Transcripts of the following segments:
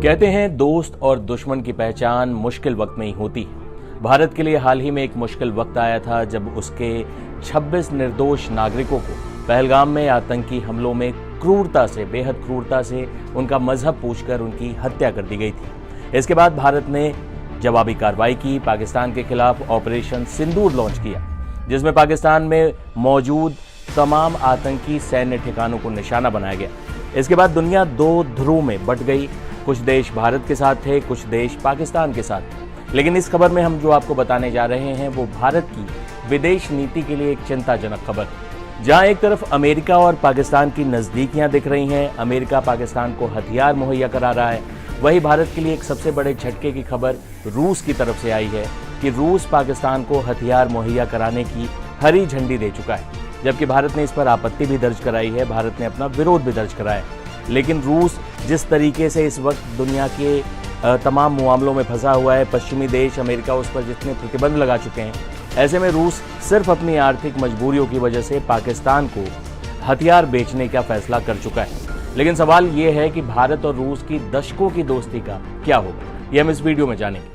कहते हैं दोस्त और दुश्मन की पहचान मुश्किल वक्त में ही होती है। भारत के लिए हाल ही में एक मुश्किल वक्त आया था जब उसके 26 निर्दोष नागरिकों को पहलगाम में आतंकी हमलों में बेहद क्रूरता से उनका मजहब पूछकर उनकी हत्या कर दी गई थी। इसके बाद भारत ने जवाबी कार्रवाई की, पाकिस्तान के खिलाफ ऑपरेशन सिंदूर लॉन्च किया, जिसमें पाकिस्तान में मौजूद तमाम आतंकी सैन्य ठिकानों को निशाना बनाया गया। इसके बाद दुनिया दो ध्रुवों में बंट गई। कुछ देश भारत के साथ थे, कुछ देश पाकिस्तान के साथ थे। लेकिन इस खबर में हम जो आपको बताने जा रहे हैं वो भारत की विदेश नीति के लिए एक चिंताजनक खबर है, जहां एक तरफ अमेरिका और पाकिस्तान की नजदीकियां दिख रही हैं, अमेरिका पाकिस्तान को हथियार मुहैया करा रहा है, वहीं भारत के लिए एक सबसे बड़े झटके की खबर रूस की तरफ से आई है कि रूस पाकिस्तान को हथियार मुहैया कराने की हरी झंडी दे चुका है। जबकि भारत ने इस पर आपत्ति भी दर्ज कराई है, भारत ने अपना विरोध भी दर्ज कराया है। लेकिन रूस जिस तरीके से इस वक्त दुनिया के तमाम मामलों में फंसा हुआ है, पश्चिमी देश अमेरिका उस पर जितने प्रतिबंध लगा चुके हैं, ऐसे में रूस सिर्फ अपनी आर्थिक मजबूरियों की वजह से पाकिस्तान को हथियार बेचने का फैसला कर चुका है। लेकिन सवाल ये है कि भारत और रूस की दशकों की दोस्ती का क्या होगा, ये हम इस वीडियो में जानेंगे।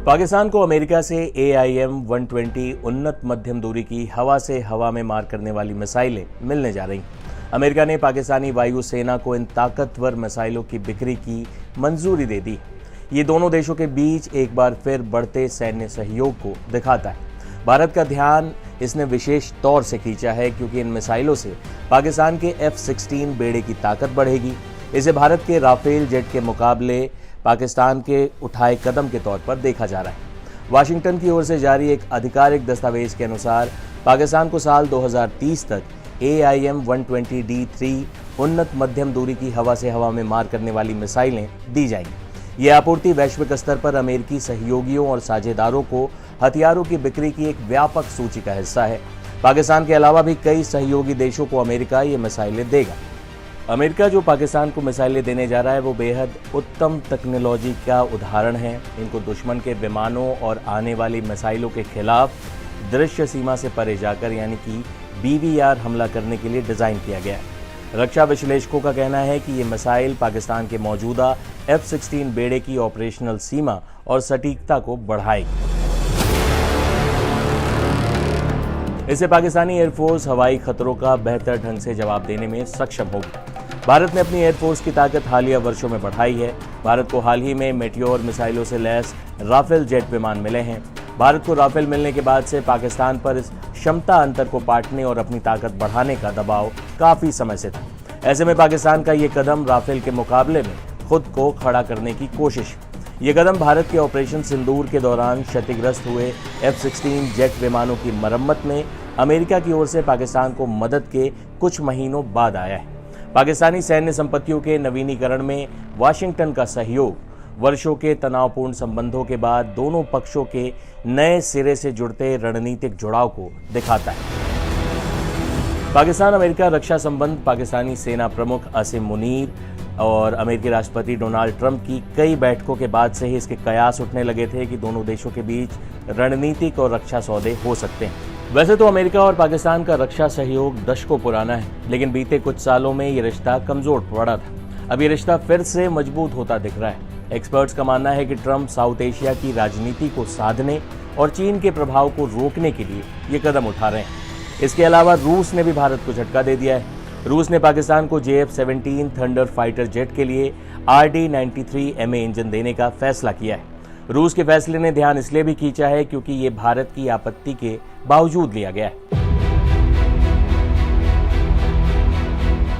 पाकिस्तान को अमेरिका से AIM-120 उन्नत मध्यम दूरी की हवा से हवा में मार करने वाली मिसाइलें मिलने जा रही हैं। अमेरिका ने पाकिस्तानी वायुसेना को इन ताकतवर मिसाइलों की बिक्री की मंजूरी दे दी। ये दोनों देशों के बीच एक बार फिर बढ़ते सैन्य सहयोग को दिखाता है। भारत का ध्यान इसने विशेष तौर से खींचा है क्योंकि इन मिसाइलों से पाकिस्तान के F-16 बेड़े की ताकत बढ़ेगी। इसे भारत के राफेल जेट के मुकाबले पाकिस्तान के उठाए कदम के तौर पर देखा जा रहा है। वाशिंगटन की ओर से जारी एक आधिकारिक दस्तावेज के अनुसार पाकिस्तान को साल 2030 तक AIM-120D3 उन्नत मध्यम दूरी की हवा से हवा में मार करने वाली मिसाइलें दी जाएंगी। ये आपूर्ति वैश्विक स्तर पर अमेरिकी सहयोगियों और साझेदारों को हथियारों की बिक्री की एक व्यापक सूची का हिस्सा है। पाकिस्तान के अलावा भी कई सहयोगी देशों को अमेरिका ये मिसाइलें देगा। अमेरिका जो पाकिस्तान को मिसाइलें देने जा रहा है वो बेहद उत्तम टेक्नोलॉजी का उदाहरण है। इनको दुश्मन के विमानों और आने वाली मिसाइलों के खिलाफ दृश्य सीमा से परे जाकर यानी कि BVR हमला करने के लिए डिज़ाइन किया गया है। रक्षा विश्लेषकों का कहना है कि ये मिसाइल पाकिस्तान के मौजूदा F-16 बेड़े की ऑपरेशनल सीमा और सटीकता को बढ़ाएगी। इससे पाकिस्तानी एयरफोर्स हवाई खतरों का बेहतर ढंग से जवाब देने में सक्षम होगी। भारत ने अपनी एयरफोर्स की ताकत हालिया वर्षों में बढ़ाई है। भारत को हाल ही में मेटियोर मिसाइलों से लैस राफेल जेट विमान मिले हैं। भारत को राफेल मिलने के बाद से पाकिस्तान पर इस क्षमता अंतर को पाटने और अपनी ताकत बढ़ाने का दबाव काफी समय से था। ऐसे में पाकिस्तान का ये कदम राफेल के मुकाबले में खुद को खड़ा करने की कोशिश। ये कदम भारत के ऑपरेशन सिंदूर के दौरान क्षतिग्रस्त हुए F-16 जेट विमानों की मरम्मत में अमेरिका की ओर से पाकिस्तान को मदद के कुछ महीनों बाद आया है। पाकिस्तानी सैन्य संपत्तियों के नवीनीकरण में वाशिंगटन का सहयोग वर्षों के तनावपूर्ण संबंधों के बाद दोनों पक्षों के नए सिरे से जुड़ते रणनीतिक जुड़ाव को दिखाता है। पाकिस्तान अमेरिका रक्षा संबंध पाकिस्तानी सेना प्रमुख आसिम मुनीर और अमेरिकी राष्ट्रपति डोनाल्ड ट्रंप की कई बैठकों के बाद से ही इसके कयास उठने लगे थे कि दोनों देशों के बीच रणनीतिक और रक्षा सौदे हो सकते हैं। वैसे तो अमेरिका और पाकिस्तान का रक्षा सहयोग दशकों पुराना है, लेकिन बीते कुछ सालों में ये रिश्ता कमजोर पड़ा था। अब ये रिश्ता फिर से मजबूत होता दिख रहा है। एक्सपर्ट्स का मानना है कि ट्रंप साउथ एशिया की राजनीति को साधने और चीन के प्रभाव को रोकने के लिए ये कदम उठा रहे हैं। इसके अलावा रूस ने भी भारत को झटका दे दिया है। रूस ने पाकिस्तान को JF-17 थंडर फाइटर जेट के लिए RD-93MA इंजन देने का फैसला किया है। रूस के फैसले ने ध्यान इसलिए भी खींचा है क्योंकि ये भारत की आपत्ति के बावजूद लिया गया है।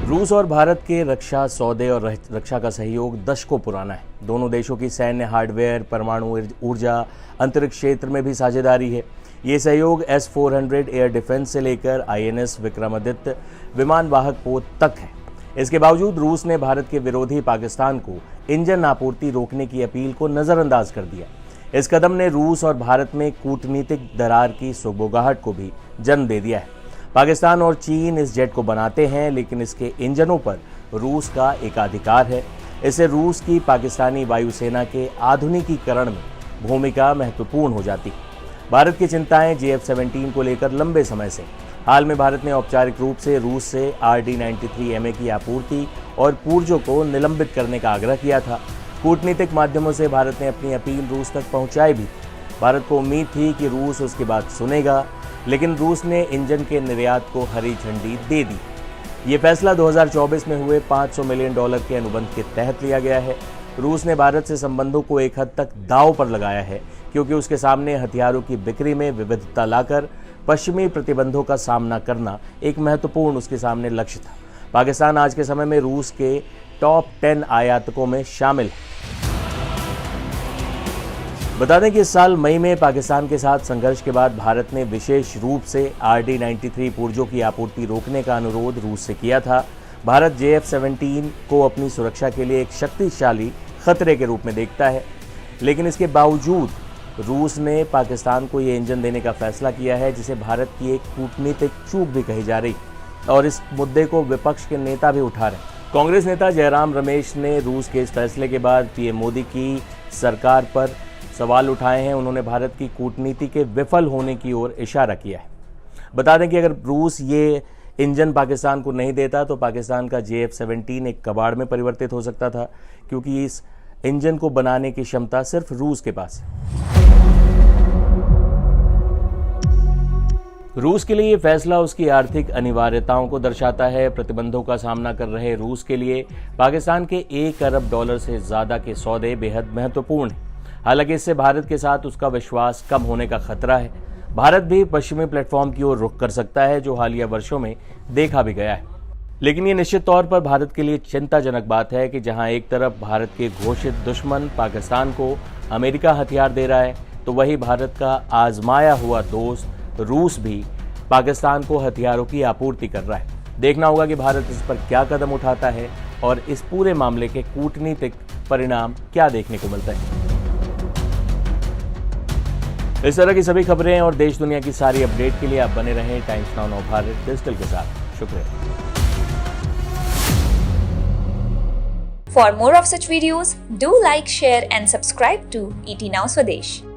रूस और भारत के रक्षा सौदे और रक्षा का सहयोग दशकों पुराना है। दोनों देशों की सैन्य हार्डवेयर, परमाणु ऊर्जा, अंतरिक्ष क्षेत्र में भी साझेदारी है। ये सहयोग S-400 एयर डिफेंस से लेकर INS विक्रमादित्य विमान वाहक पोत तक है। इसके बावजूद रूस ने भारत के विरोधी पाकिस्तान को इंजन आपूर्ति रोकने की अपील को नजरअंदाज कर दिया। इस कदम ने रूस और भारत में कूटनीतिक दरार की सुगबुगाहट को भी जन्म दे दिया है। पाकिस्तान और चीन इस जेट को बनाते हैं, लेकिन इसके इंजनों पर रूस का एकाधिकार है। इससे रूस की पाकिस्तानी वायुसेना के आधुनिकीकरण में भूमिका महत्वपूर्ण हो जाती है। भारत की चिंताएं JF-17 को लेकर लंबे समय से हाल में भारत ने औपचारिक रूप से रूस से RD-93 की आपूर्ति और पूर्जों को निलंबित करने का आग्रह किया था। कूटनीतिक माध्यमों से भारत ने अपनी अपील रूस तक पहुंचाई भी। भारत को उम्मीद थी कि रूस उसकी बात सुनेगा, लेकिन रूस ने इंजन के निर्यात को हरी झंडी दे दी। ये फैसला 2024 में हुए $500 मिलियन के अनुबंध के तहत लिया गया है। रूस ने भारत से संबंधों को एक हद तक दांव पर लगाया है, क्योंकि उसके सामने हथियारों की बिक्री में विविधता लाकर पश्चिमी प्रतिबंधों का सामना करना एक महत्वपूर्ण उसके सामने लक्ष्य था। पाकिस्तान आज के समय में रूस के टॉप 10 आयातकों में शामिल है। बता दें कि इस साल मई में पाकिस्तान के साथ संघर्ष के बाद भारत ने विशेष रूप से RD-93 पूर्जों की आपूर्ति रोकने का अनुरोध रूस से किया था। भारत JF-17 को अपनी सुरक्षा के लिए एक शक्तिशाली खतरे के रूप में देखता है, लेकिन इसके बावजूद रूस ने पाकिस्तान को ये इंजन देने का फैसला किया है, जिसे भारत की एक कूटनीतिक चूक भी कही जा रही, और इस मुद्दे को विपक्ष के नेता भी उठा रहे हैं। कांग्रेस नेता जयराम रमेश ने रूस के इस फैसले के बाद पीएम मोदी की सरकार पर सवाल उठाए हैं। उन्होंने भारत की कूटनीति के विफल होने की ओर इशारा किया है। बता दें कि अगर रूस ये इंजन पाकिस्तान को नहीं देता तो पाकिस्तान का JF-17 एक कबाड़ में परिवर्तित हो सकता था, क्योंकि इस इंजन को बनाने की क्षमता सिर्फ रूस के पास है। रूस के लिए ये फैसला उसकी आर्थिक अनिवार्यताओं को दर्शाता है। प्रतिबंधों का सामना कर रहे रूस के लिए पाकिस्तान के $1 अरब से ज्यादा के सौदे बेहद महत्वपूर्ण हैं। हालांकि इससे भारत के साथ उसका विश्वास कम होने का खतरा है। भारत भी पश्चिमी प्लेटफॉर्म की ओर रुख कर सकता है, जो हालिया वर्षों में देखा भी गया है। लेकिन ये निश्चित तौर पर भारत के लिए चिंताजनक बात है कि जहां एक तरफ भारत के घोषित दुश्मन पाकिस्तान को अमेरिका हथियार दे रहा है, तो वही भारत का आजमाया हुआ दोस्त रूस भी पाकिस्तान को हथियारों की आपूर्ति कर रहा है। देखना होगा कि भारत इस पर क्या कदम उठाता है और इस पूरे मामले के कूटनीतिक परिणाम क्या देखने को मिलता है। इस तरह की सभी खबरें और देश दुनिया की सारी अपडेट के लिए आप बने रहें टाइम्स नाउ भारत डिजिटल के साथ। शुक्रिया। For more of such videos, do like, share and subscribe to ET Now Swadesh.